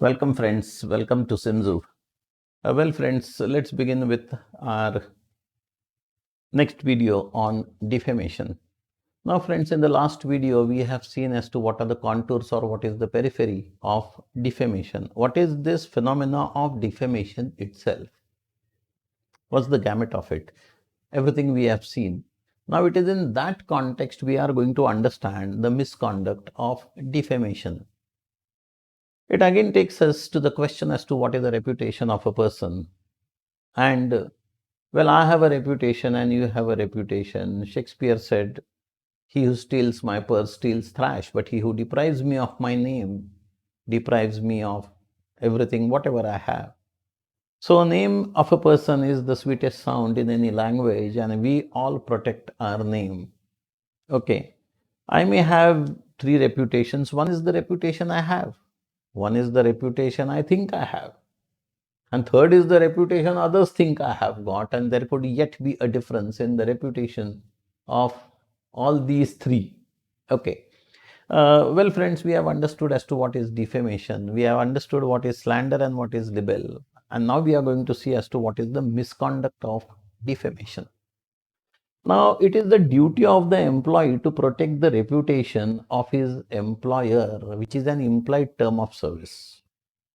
Welcome friends, welcome to Simzuu. Well friends, let's begin with our next video on defamation. Now friends, in the last video we have seen as to what are the contours or what is the periphery of defamation. What is this phenomena of defamation itself? What's the gamut of it? Everything we have seen. Now it is in that context we are going to understand the misconduct of defamation. It again takes us to the question as to what is the reputation of a person. And well, I have a reputation and you have a reputation. Shakespeare said, "He who steals my purse steals thrash, but he who deprives me of my name deprives me of everything, whatever I have." So, a name of a person is the sweetest sound in any language, and we all protect our name. Okay, I may have three reputations. One is the reputation I have, one is the reputation I think I have, and third is the reputation others think I have got, and there could yet be a difference in the reputation of all these three. Okay. Well, friends, we have understood as to what is defamation. We have understood what is slander and what is libel. And now we are going to see as to what is the misconduct of defamation. Now, it is the duty of the employee to protect the reputation of his employer, which is an implied term of service.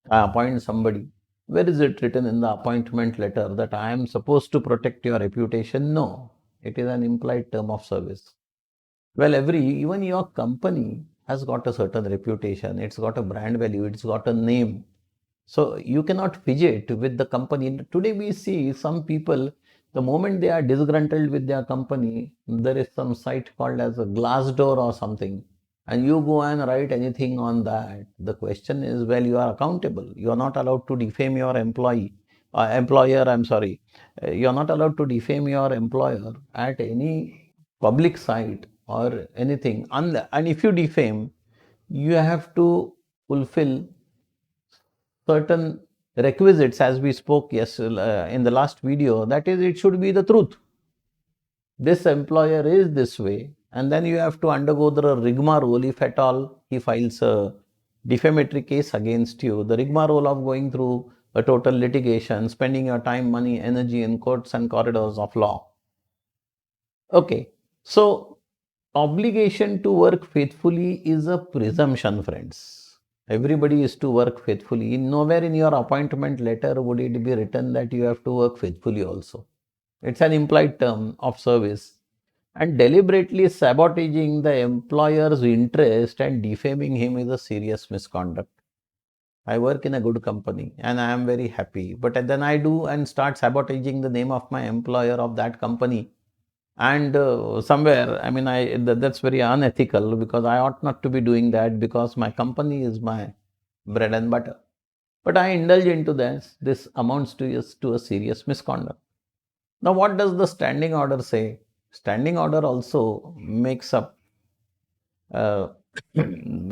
I appoint somebody. Where is it written in the appointment letter that I am supposed to protect your reputation? No, it is an implied term of service. Well, even your company has got a certain reputation, it's got a brand value, it's got a name. So you cannot fidget with the company. Today we see some people, the moment they are disgruntled with their company, there is some site called as a Glassdoor or something, and you go and write anything on that. The question is, well, you are accountable. You are not allowed to defame your employer, I'm sorry. You are not allowed to defame your employer at any public site or anything. And if you defame, you have to fulfill certain requisites, as we spoke in the last video. That is, it should be the truth. This employer is this way, and then you have to undergo the rigmarole if at all he files a defamatory case against you. The rigmarole of going through a total litigation, spending your time, money, energy in courts and corridors of law. Okay, so obligation to work faithfully is a presumption, friends. Everybody is to work faithfully. Nowhere in your appointment letter would it be written that you have to work faithfully also. It's an implied term of service. And deliberately sabotaging the employer's interest and defaming him is a serious misconduct. I work in a good company and I am very happy. But then I do and start sabotaging the name of my employer of that company. And somewhere, I mean, that's very unethical, because I ought not to be doing that, because my company is my bread and butter. But I indulge into this. This amounts to a serious misconduct. Now, what does the standing order say? Standing order also makes up the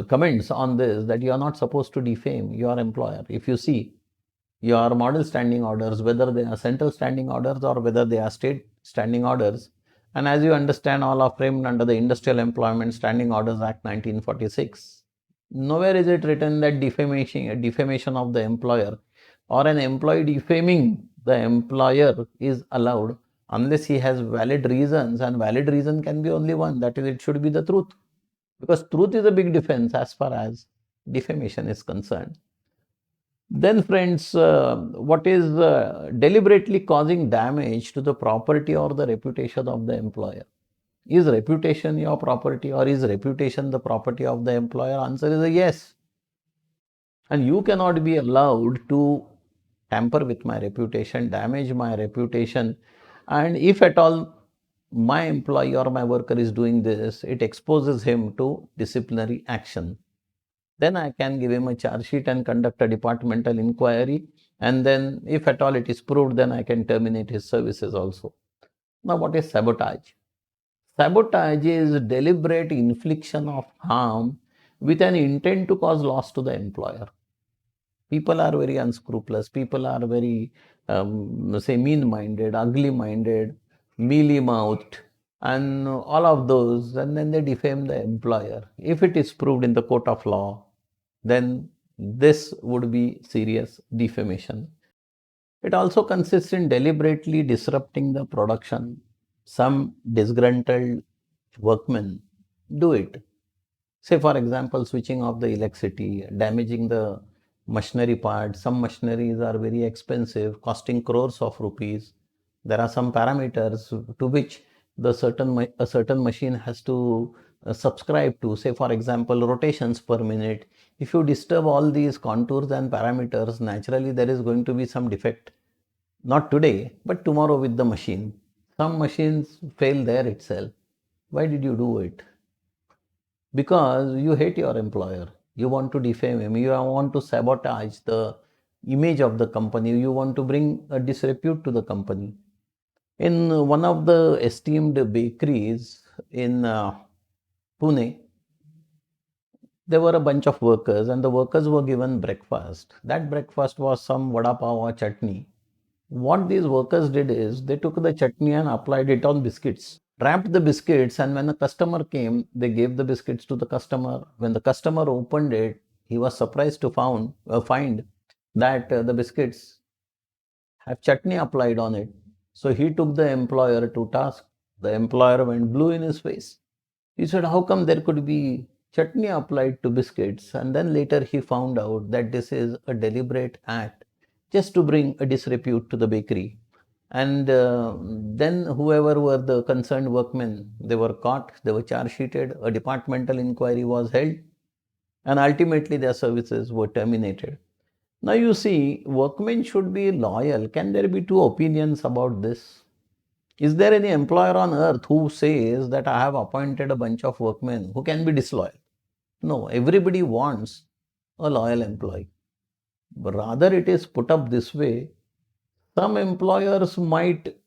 comments on this, that you are not supposed to defame your employer. If you see your model standing orders, whether they are central standing orders or whether they are state standing orders, and as you understand, all are framed under the Industrial Employment Standing Orders Act 1946. Nowhere is it written that defamation of the employer or an employee defaming the employer is allowed unless he has valid reasons, and valid reason can be only one, that is, it should be the truth, because truth is a big defense as far as defamation is concerned. Then friends, what is deliberately causing damage to the property or the reputation of the employer? Is reputation your property, or is reputation the property of the employer? Answer is a yes. And you cannot be allowed to tamper with my reputation, damage my reputation. And if at all my employee or my worker is doing this, it exposes him to disciplinary action. Then I can give him a charge sheet and conduct a departmental inquiry. And then if at all it is proved, then I can terminate his services also. Now, what is sabotage? Sabotage is deliberate infliction of harm with an intent to cause loss to the employer. People are very unscrupulous. People are very, say, mean-minded, ugly-minded, mealy-mouthed, and all of those. And then they defame the employer. If it is proved in the court of law, then this would be serious defamation. It also consists in deliberately disrupting the production. Some disgruntled workmen do it. Say, for example, switching off the electricity, damaging the machinery parts. Some machineries are very expensive, costing crores of rupees. There are some parameters to which a certain machine has to subscribe to. Say, for example, rotations per minute. If you disturb all these contours and parameters, naturally there is going to be some defect. Not today, but tomorrow with the machine. Some machines fail there itself. Why did you do it? Because you hate your employer, you want to defame him, you want to sabotage the image of the company, you want to bring a disrepute to the company. In one of the esteemed bakeries in Pune, there were a bunch of workers and the workers were given breakfast. That breakfast was some vada pav or chutney. What these workers did is they took the chutney and applied it on biscuits, wrapped the biscuits, and when a customer came, they gave the biscuits to the customer. When the customer opened it, he was surprised to find that the biscuits have chutney applied on it. So he took the employer to task. The employer went blue in his face. He said, how come there could be chutney applied to biscuits? And then later he found out that this is a deliberate act just to bring a disrepute to the bakery. And then whoever were the concerned workmen, they were caught, they were charge sheeted, a departmental inquiry was held, and ultimately their services were terminated. Now you see, workmen should be loyal. Can there be two opinions about this? Is there any employer on earth who says that I have appointed a bunch of workmen who can be disloyal? No, everybody wants a loyal employee. But rather, it is put up this way: some employers might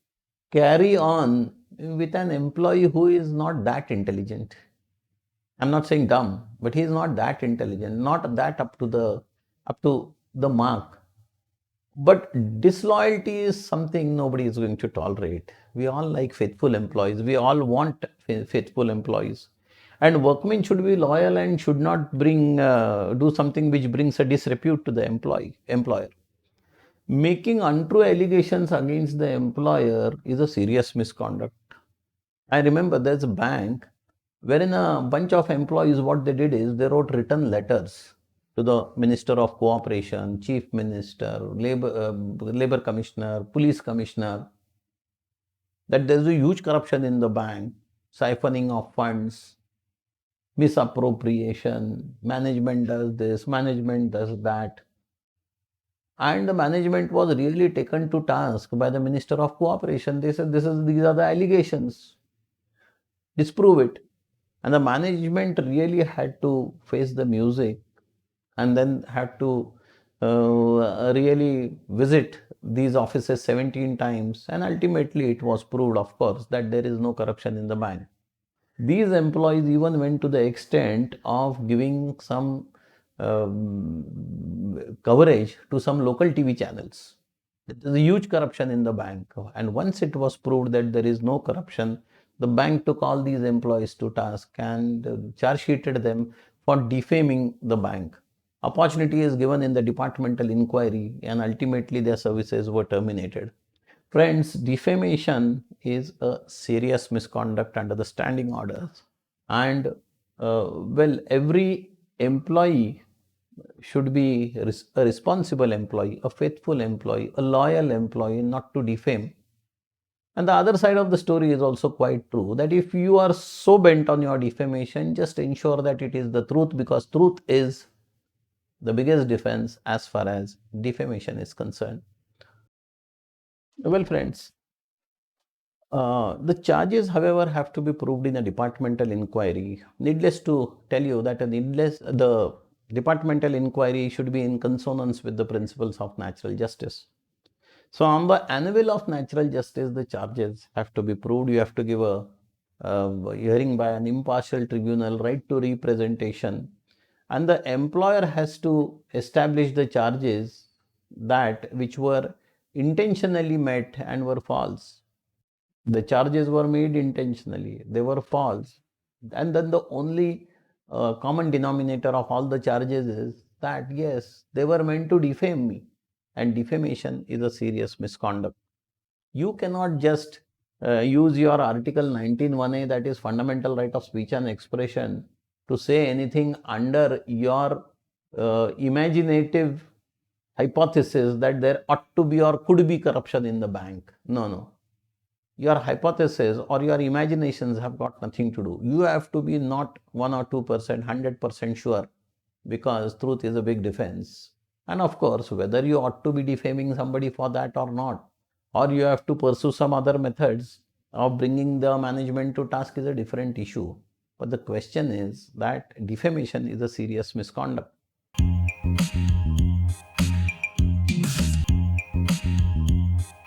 carry on with an employee who is not that intelligent. I'm not saying dumb, but he is not that intelligent, not that up to the mark. But disloyalty is something nobody is going to tolerate. We all like faithful employees. We all want faithful employees. And workmen should be loyal and should not do something which brings a disrepute to the employer. Making untrue allegations against the employer is a serious misconduct. I remember there's a bank wherein a bunch of employees, what they did is they wrote written letters to the Minister of Cooperation, Chief Minister, Labor Commissioner, Police Commissioner, that there's a huge corruption in the bank, siphoning of funds, misappropriation, management does this, management does that. And the management was really taken to task by the Minister of Cooperation. They said these are the allegations, disprove it. And the management really had to face the music and then had to really visit these offices 17 times, and ultimately it was proved, of course, that there is no corruption in the bank. These employees even went to the extent of giving some coverage to some local TV channels. There is a huge corruption in the bank, and once it was proved that there is no corruption, the bank took all these employees to task and charge sheeted them for defaming the bank. Opportunity is given in the departmental inquiry, and ultimately their services were terminated. Friends, defamation is a serious misconduct under the standing orders, and well, every employee should be a responsible employee, a faithful employee, a loyal employee, not to defame. And the other side of the story is also quite true, that if you are so bent on your defamation, just ensure that it is the truth, because truth is the biggest defense as far as defamation is concerned. Well, friends, the charges, however, have to be proved in a departmental inquiry. Needless to tell you that the departmental inquiry should be in consonance with the principles of natural justice. So, on the anvil of natural justice, the charges have to be proved. You have to give a hearing by an impartial tribunal, right to representation, and the employer has to establish the charges that which were intentionally met and were false. The charges were made intentionally, they were false, and then the only common denominator of all the charges is that yes, they were meant to defame me, and defamation is a serious misconduct. You cannot just use your Article 19(1)(a), that is fundamental right of speech and expression, to say anything under your imaginative hypothesis that there ought to be or could be corruption in the bank. No, no. Your hypothesis or your imaginations have got nothing to do. You have to be not 1 or 2%, 100% sure, because truth is a big defense. And of course, whether you ought to be defaming somebody for that or not, or you have to pursue some other methods of bringing the management to task, is a different issue. But the question is that defamation is a serious misconduct.